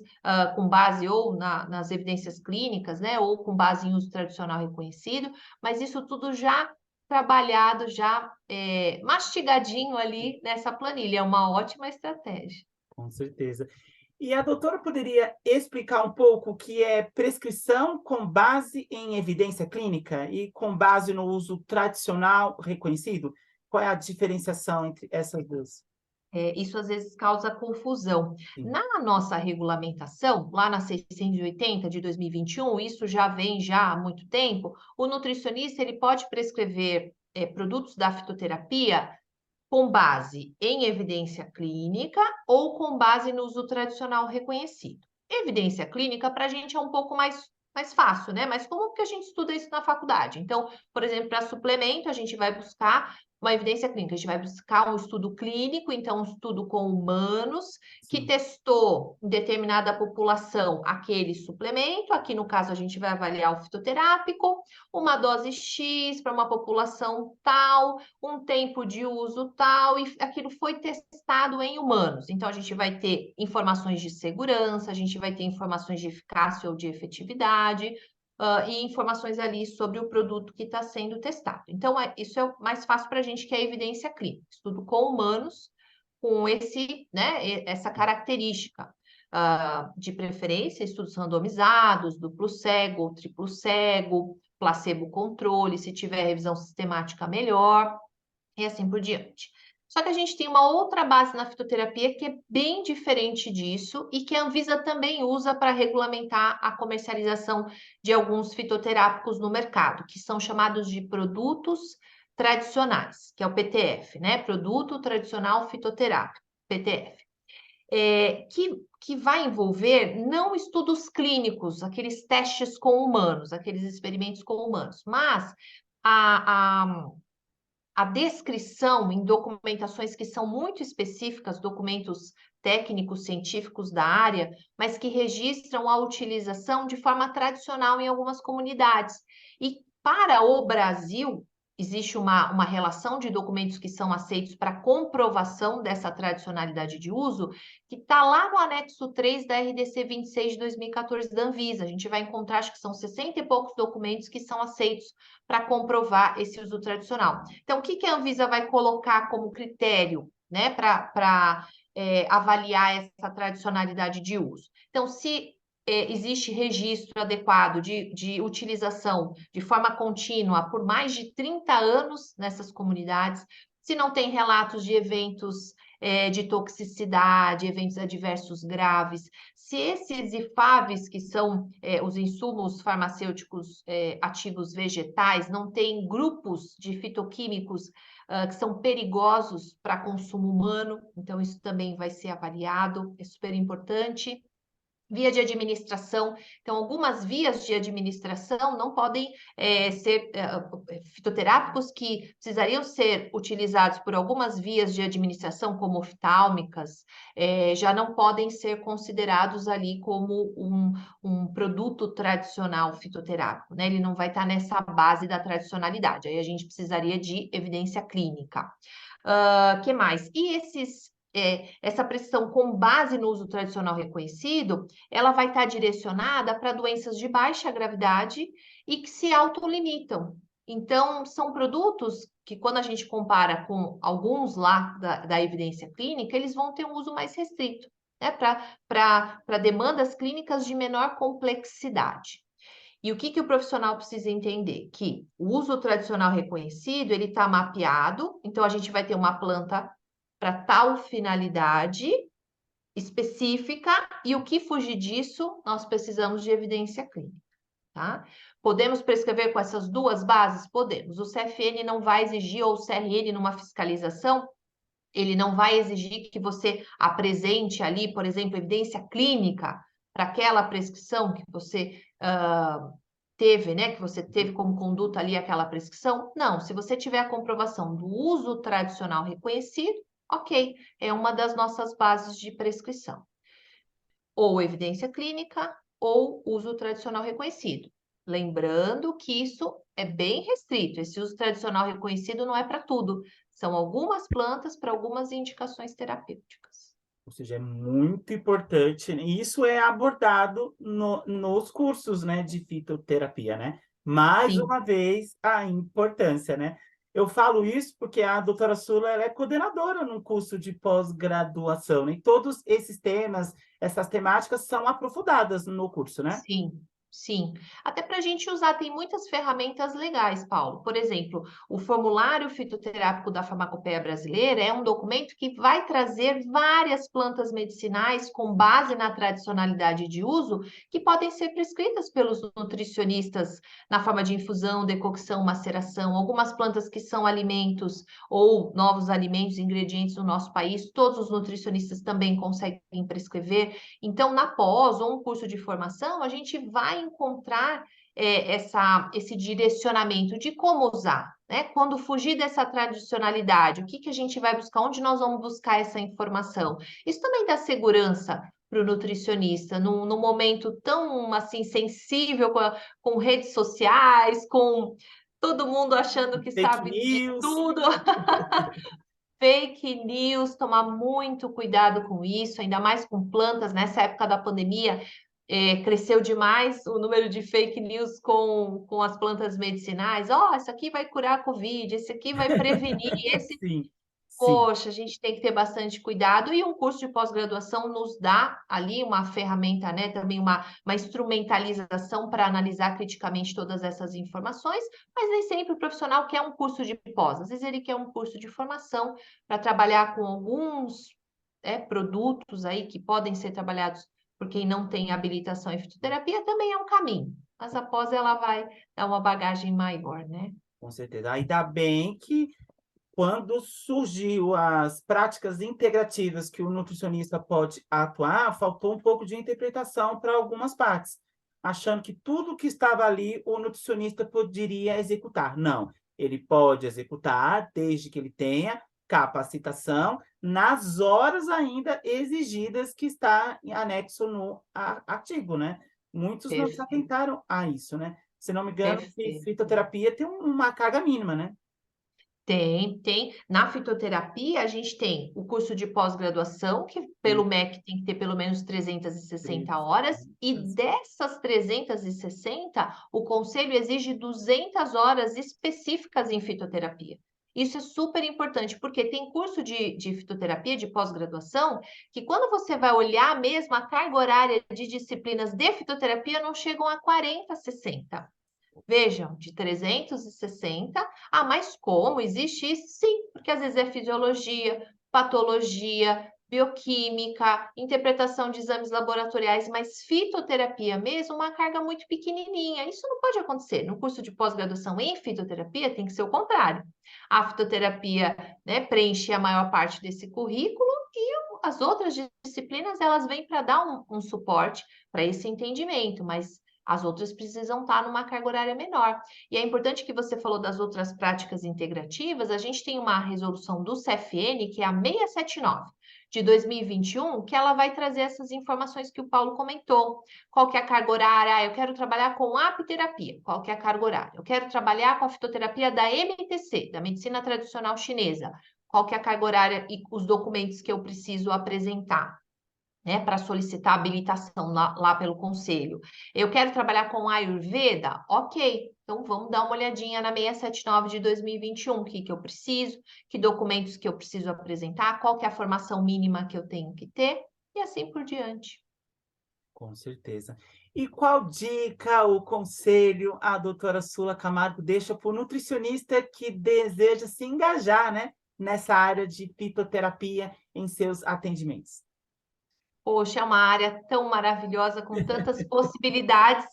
com base ou nas evidências clínicas, né, ou com base em uso tradicional reconhecido, mas isso tudo já trabalhado, já mastigadinho ali nessa planilha, é uma ótima estratégia. Com certeza. E a doutora poderia explicar um pouco o que é prescrição com base em evidência clínica e com base no uso tradicional reconhecido? Qual é a diferenciação entre essas duas? Isso às vezes causa confusão. Sim, Na nossa regulamentação, lá na 680 de 2021, isso já vem já há muito tempo, o nutricionista ele pode prescrever produtos da fitoterapia com base em evidência clínica ou com base no uso tradicional reconhecido. Evidência clínica para a gente é um pouco mais fácil, né? Mas como que a gente estuda isso na faculdade? Então, por exemplo, para suplemento, a gente vai buscar uma evidência clínica, a gente vai buscar um estudo clínico, então um estudo com humanos, que sim. testou em determinada população aquele suplemento, aqui no caso a gente vai avaliar o fitoterápico, uma dose X para uma população tal, um tempo de uso tal, e aquilo foi testado em humanos. Então, a gente vai ter informações de segurança, a gente vai ter informações de eficácia ou de efetividade, e informações ali sobre o produto que está sendo testado. Então, isso é o mais fácil para a gente, que é a evidência clínica. Estudo com humanos, com essa característica. De preferência, estudos randomizados, duplo cego, triplo cego, placebo controle, se tiver revisão sistemática, melhor e assim por diante. Só que a gente tem uma outra base na fitoterapia que é bem diferente disso e que a Anvisa também usa para regulamentar a comercialização de alguns fitoterápicos no mercado, que são chamados de produtos tradicionais, que é o PTF, né? Produto Tradicional Fitoterápico, PTF. Que vai envolver não estudos clínicos, aqueles testes com humanos, aqueles experimentos com humanos, mas a, a descrição em documentações que são muito específicas, documentos técnicos, científicos da área, mas que registram a utilização de forma tradicional em algumas comunidades. E para o Brasil, existe uma relação de documentos que são aceitos para comprovação dessa tradicionalidade de uso, que está lá no anexo 3 da RDC 26 de 2014 da Anvisa. A gente vai encontrar, acho que são 60 e poucos documentos que são aceitos para comprovar esse uso tradicional. Então, o que a Anvisa vai colocar como critério, né, para avaliar essa tradicionalidade de uso? Então, se existe registro adequado de utilização de forma contínua por mais de 30 anos nessas comunidades, se não tem relatos de eventos de toxicidade, eventos adversos graves, se esses IFAVs, que são os insumos farmacêuticos ativos vegetais, não têm grupos de fitoquímicos que são perigosos para consumo humano, então isso também vai ser avaliado, é super importante. Via de administração. Então, algumas vias de administração não podem ser fitoterápicos que precisariam ser utilizados por algumas vias de administração, como oftálmicas, já não podem ser considerados ali como um produto tradicional fitoterápico, né? Ele não vai estar nessa base da tradicionalidade. Aí a gente precisaria de evidência clínica. Que mais? E esses essa prescrição com base no uso tradicional reconhecido, ela vai estar direcionada para doenças de baixa gravidade e que se autolimitam. Então, são produtos que, quando a gente compara com alguns lá da evidência clínica, eles vão ter um uso mais restrito, né, para demandas clínicas de menor complexidade. E o que o profissional precisa entender? Que o uso tradicional reconhecido, ele está mapeado, então a gente vai ter uma planta para tal finalidade específica, e o que fugir disso, nós precisamos de evidência clínica, tá? Podemos prescrever com essas duas bases? Podemos. O CFN não vai exigir, ou o CRN numa fiscalização, ele não vai exigir que você apresente ali, por exemplo, evidência clínica para aquela prescrição que você teve, né? Que você teve como conduta ali aquela prescrição. Não, se você tiver a comprovação do uso tradicional reconhecido, ok, é uma das nossas bases de prescrição. Ou evidência clínica, ou uso tradicional reconhecido. Lembrando que isso é bem restrito, esse uso tradicional reconhecido não é para tudo, são algumas plantas para algumas indicações terapêuticas. Ou seja, é muito importante, né? E isso é abordado nos cursos, né, de fitoterapia, né? Mais Sim. uma vez, a importância, né? Eu falo isso porque a doutora Sula, ela é coordenadora num curso de pós-graduação, né? E todos esses temas, essas temáticas são aprofundadas no curso, né? Sim, sim. Até para a gente usar, tem muitas ferramentas legais, Paulo. Por exemplo, o formulário fitoterápico da Farmacopeia Brasileira é um documento que vai trazer várias plantas medicinais com base na tradicionalidade de uso que podem ser prescritas pelos nutricionistas na forma de infusão, decocção, maceração. Algumas plantas que são alimentos ou novos alimentos, ingredientes no nosso país, todos os nutricionistas também conseguem prescrever. Então, na pós ou um curso de formação, a gente vai encontrar esse direcionamento de como usar, né? Quando fugir dessa tradicionalidade, o que a gente vai buscar? Onde nós vamos buscar essa informação? Isso também dá segurança para o nutricionista, num momento tão assim sensível com redes sociais, com todo mundo achando que Fake sabe de news. tudo. Fake news, tomar muito cuidado com isso, ainda mais com plantas. Nessa época da pandemia, cresceu demais o número de fake news com as plantas medicinais. Ó, isso aqui vai curar a Covid, esse aqui vai prevenir, esse Sim, sim. poxa, a gente tem que ter bastante cuidado, e um curso de pós-graduação nos dá ali uma ferramenta, né, também uma instrumentalização para analisar criticamente todas essas informações, mas nem sempre o profissional quer um curso de pós, às vezes ele quer um curso de formação para trabalhar com alguns produtos aí que podem ser trabalhados por quem não tem habilitação em fitoterapia, também é um caminho, mas a pós ela vai dar uma bagagem maior, né? Com certeza. Ainda bem que quando surgiu as práticas integrativas que o nutricionista pode atuar, faltou um pouco de interpretação para algumas partes, achando que tudo que estava ali o nutricionista poderia executar. Não, ele pode executar desde que ele tenha capacitação nas horas ainda exigidas que está em anexo no artigo, né? Muitos não se Perfeito, atentaram a isso, né? Se não me engano, perfeito. fitoterapia tem uma carga mínima, né? Tem. Na fitoterapia, a gente tem o curso de pós-graduação, que pelo MEC tem que ter pelo menos 360 horas, e dessas 360, o conselho exige 200 horas específicas em fitoterapia. Isso é super importante, porque tem curso de fitoterapia, de pós-graduação, que quando você vai olhar mesmo a carga horária de disciplinas de fitoterapia, não chegam a 40, 60. Vejam, de 360. Ah, mas como? Existe isso? Sim, porque às vezes é fisiologia, patologia, bioquímica, interpretação de exames laboratoriais, mas fitoterapia mesmo, uma carga muito pequenininha. Isso não pode acontecer. No curso de pós-graduação em fitoterapia tem que ser o contrário. A fitoterapia, né, preenche a maior parte desse currículo e as outras disciplinas elas vêm para dar um suporte para esse entendimento, mas as outras precisam estar numa carga horária menor. E é importante que você falou das outras práticas integrativas, a gente tem uma resolução do CFN, que é a 679 de 2021, que ela vai trazer essas informações que o Paulo comentou. Qual que é a carga horária? Ah, eu quero trabalhar com apiterapia. Qual que é a carga horária? Eu quero trabalhar com a fitoterapia da MTC, da medicina tradicional chinesa. qual que é a carga horária e os documentos que eu preciso apresentar, né, para solicitar habilitação lá pelo conselho. Eu quero trabalhar com Ayurveda? Ok, então vamos dar uma olhadinha na 679 de 2021, o que eu preciso, que documentos que eu preciso apresentar, qual que é a formação mínima que eu tenho que ter, e assim por diante. Com certeza. E qual dica ou conselho a doutora Sula Camargo deixa para o nutricionista que deseja se engajar, né, nessa área de fitoterapia em seus atendimentos? Poxa, é uma área tão maravilhosa, com tantas possibilidades,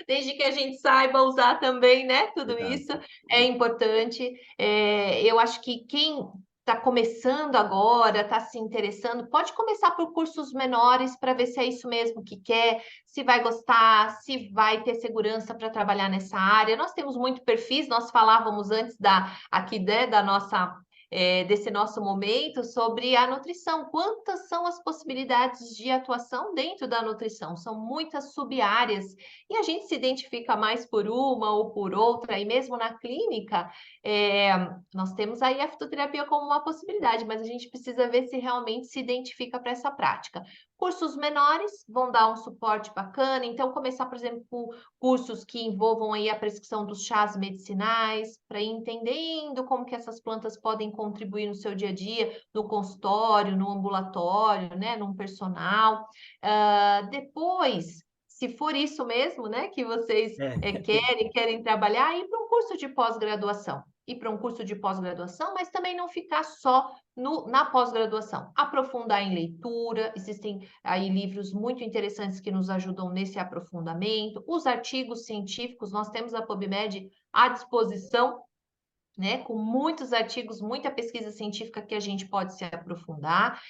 desde que a gente saiba usar também, né, tudo isso Exato. é importante. Eu acho que quem está começando agora, está se interessando, pode começar por cursos menores para ver se é isso mesmo que quer, se vai gostar, se vai ter segurança para trabalhar nessa área. Nós temos muito perfis, nós falávamos antes aqui, né, da nossa desse nosso momento sobre a nutrição. Quantas são as possibilidades de atuação dentro da nutrição? São muitas sub-áreas e a gente se identifica mais por uma ou por outra, e mesmo na clínica, nós temos aí a fitoterapia como uma possibilidade, mas a gente precisa ver se realmente se identifica para essa prática. Cursos menores vão dar um suporte bacana, então começar, por exemplo, com cursos que envolvam aí a prescrição dos chás medicinais, para ir entendendo como que essas plantas podem contribuir no seu dia a dia, no consultório, no ambulatório, né, num personal. Depois, se for isso mesmo, né, que vocês É. querem trabalhar, ir para um curso de pós-graduação. Ir para um curso de pós-graduação, mas também não ficar só na pós-graduação. Aprofundar em leitura, existem aí livros muito interessantes que nos ajudam nesse aprofundamento. Os artigos científicos, nós temos a PubMed à disposição, né, com muitos artigos, muita pesquisa científica que a gente pode se aprofundar.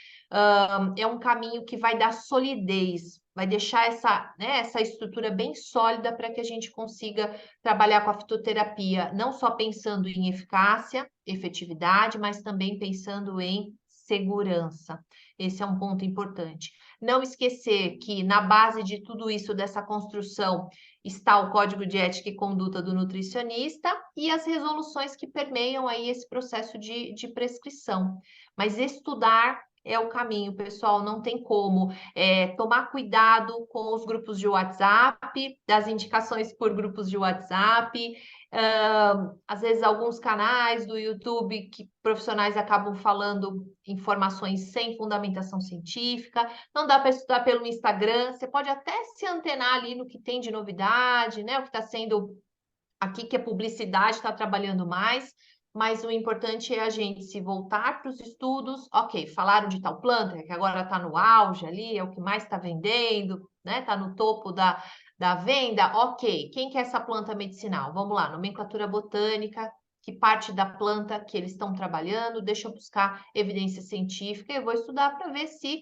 É um caminho que vai dar solidez, vai deixar essa estrutura bem sólida para que a gente consiga trabalhar com a fitoterapia, não só pensando em eficácia, efetividade, mas também pensando em segurança. Esse é um ponto importante. Não esquecer que na base de tudo isso, dessa construção, está o código de ética e conduta do nutricionista e as resoluções que permeiam aí esse processo de prescrição. Mas estudar é o caminho, pessoal, não tem como. Tomar cuidado com os grupos de WhatsApp, das indicações por grupos de WhatsApp, às vezes alguns canais do YouTube que profissionais acabam falando informações sem fundamentação científica. Não dá para estudar pelo Instagram, você pode até se antenar ali no que tem de novidade, né? O que está sendo aqui, que a publicidade está trabalhando mais, mas o importante é a gente se voltar para os estudos. Ok, falaram de tal planta, que agora está no auge ali, é o que mais está vendendo, né? Está no topo da venda. Ok, quem que é essa planta medicinal? Vamos lá, nomenclatura botânica, que parte da planta que eles estão trabalhando, deixa eu buscar evidência científica, eu vou estudar para ver se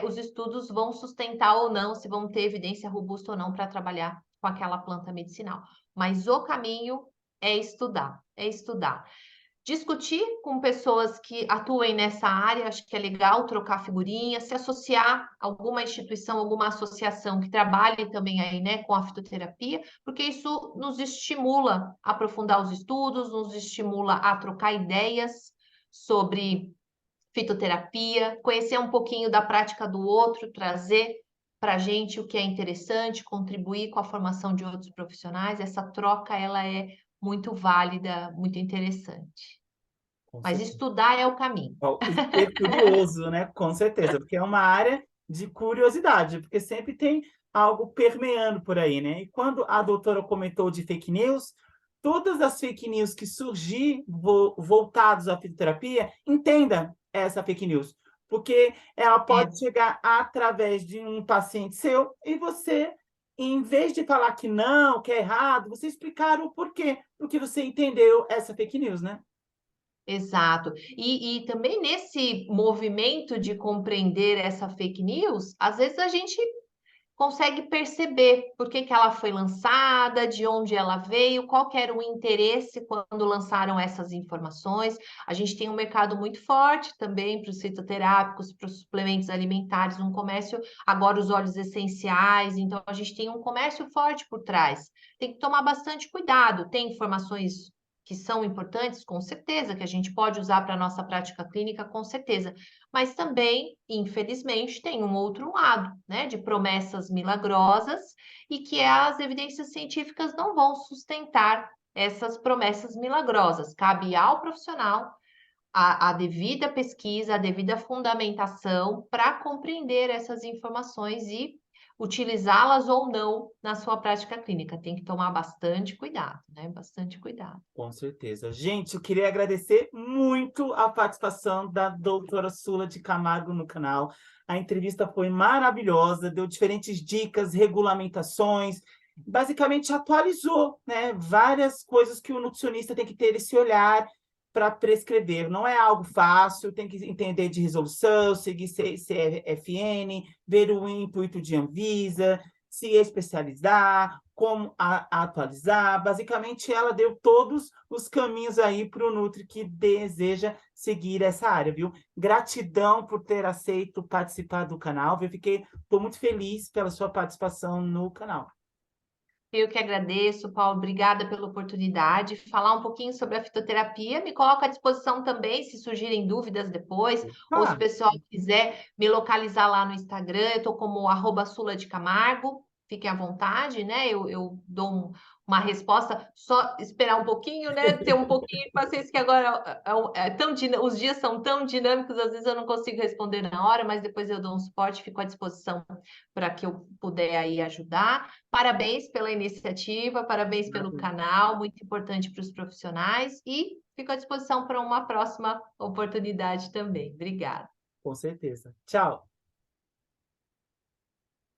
os estudos vão sustentar ou não, se vão ter evidência robusta ou não para trabalhar com aquela planta medicinal. Mas o caminho é estudar, é estudar. Discutir com pessoas que atuem nessa área, acho que é legal trocar figurinha, se associar a alguma instituição, alguma associação que trabalhe também aí, né, com a fitoterapia, porque isso nos estimula a aprofundar os estudos, nos estimula a trocar ideias sobre fitoterapia, conhecer um pouquinho da prática do outro, trazer para a gente o que é interessante, contribuir com a formação de outros profissionais. Essa troca, ela é muito válida, muito interessante. Com Mas certeza. estudar é o caminho. E ser curioso, né? Com certeza, porque é uma área de curiosidade, porque sempre tem algo permeando por aí, né? E quando a doutora comentou de fake news, todas as fake news que surgir voltados à fitoterapia, entenda essa fake news, porque ela É, pode chegar através de um paciente seu e você, em vez de falar que não, que é errado, você explicar o porquê, porque você entendeu essa fake news, né? exato. E também nesse movimento de compreender essa fake news, às vezes a gente consegue perceber por que que ela foi lançada, de onde ela veio, qual que era o interesse quando lançaram essas informações. A gente tem um mercado muito forte também para os fitoterápicos, para os suplementos alimentares, um comércio, agora os óleos essenciais, então a gente tem um comércio forte por trás. Tem que tomar bastante cuidado, tem informações que são importantes, com certeza, que a gente pode usar para a nossa prática clínica, com certeza. Mas também, infelizmente, tem um outro lado, né, de promessas milagrosas e que as evidências científicas não vão sustentar essas promessas milagrosas. Cabe ao profissional a devida pesquisa, a devida fundamentação para compreender essas informações e utilizá-las ou não na sua prática clínica. Tem que tomar bastante cuidado, né? Bastante cuidado. Com certeza. Gente, eu queria agradecer muito a participação da doutora Sula de Camargo no canal. A entrevista foi maravilhosa, deu diferentes dicas, regulamentações, basicamente atualizou, né, várias coisas que o nutricionista tem que ter esse olhar para prescrever. Não é algo fácil, tem que entender de resolução, seguir CFN, ver o intuito de Anvisa, se especializar, como atualizar. Basicamente, ela deu todos os caminhos aí para o Nutri que deseja seguir essa área, viu? Gratidão por ter aceito participar do canal, viu? Estou muito feliz pela sua participação no canal. Eu que agradeço, Paulo. Obrigada pela oportunidade. Falar um pouquinho sobre a fitoterapia. Me coloco à disposição também, se surgirem dúvidas depois, ou se o Ah, pessoal quiser me localizar lá no Instagram, eu estou como @Sula de Camargo. Fiquem à vontade, né? Eu dou uma resposta, só esperar um pouquinho, né? Ter um pouquinho de paciência, que agora os dias são tão dinâmicos, às vezes eu não consigo responder na hora, mas depois eu dou um suporte, fico à disposição para que eu puder aí ajudar. Parabéns pela iniciativa, parabéns pelo canal, muito importante para os profissionais e fico à disposição para uma próxima oportunidade também. Obrigada. com certeza. Tchau.